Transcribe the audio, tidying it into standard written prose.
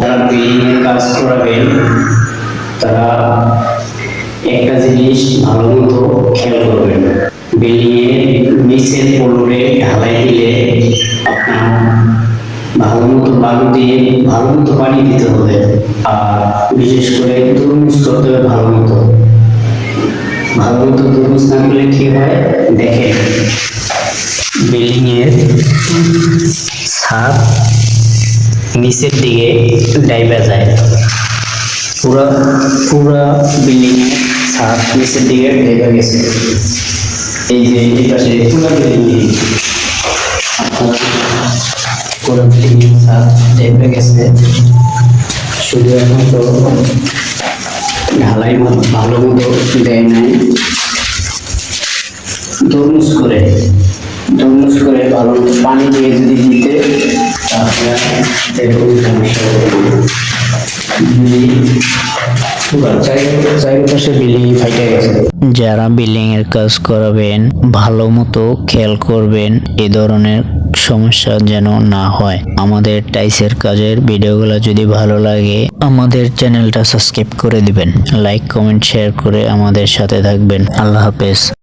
যারা বিল্ডিং এর কাজ করাবেন তারা একটা জিনিস ভালো মতো খেয়াল করবেন। বিল্ডিং এর নিচের ফ্লোরে ঢালাই দিলে আপনার ভালো মতো বালু দিয়ে ভালো মতো পানি দিতে হবে, আর বিশেষ করে তরমুজ করতে হবে ভালো মতো। তরমুজ না করলে কি হয় দেখেন, বিল্ডিং এর ছাদ নিচের দিকে ডাইবা যায়, পুরা পুরা বিল্ডিং এর ছাদ নিচের দিকে ডাইবা গেছে। এই যে এই পাশে পুরা বিল্ডিং পুরো বিল্ডিং ছাদ ডাইবা গেছে, শুধু এখন তো ঢালাই ভালো মতো দেয় নাই। তরমুজ করে ভালো মতো পানি দিয়ে যদি দিতে তাহলে এরকম সমস্যা হবে না। চারিপাশে বিল্ডিং ফাইটে গেছে। যারা বিল্ডিং এর কাজ করাবেন ভালো মতো খেয়াল করবেন এ ধরনের সমস্যা যেন না হয়। আমাদের টাইলসের কাজের ভিডিওগুলো যদি ভালো লাগে আমাদের চ্যানেলটা সাবস্ক্রাইব করে দিবেন, লাইক কমেন্ট শেয়ার করে আমাদের সাথে থাকবেন। আল্লাহ হাফেজ।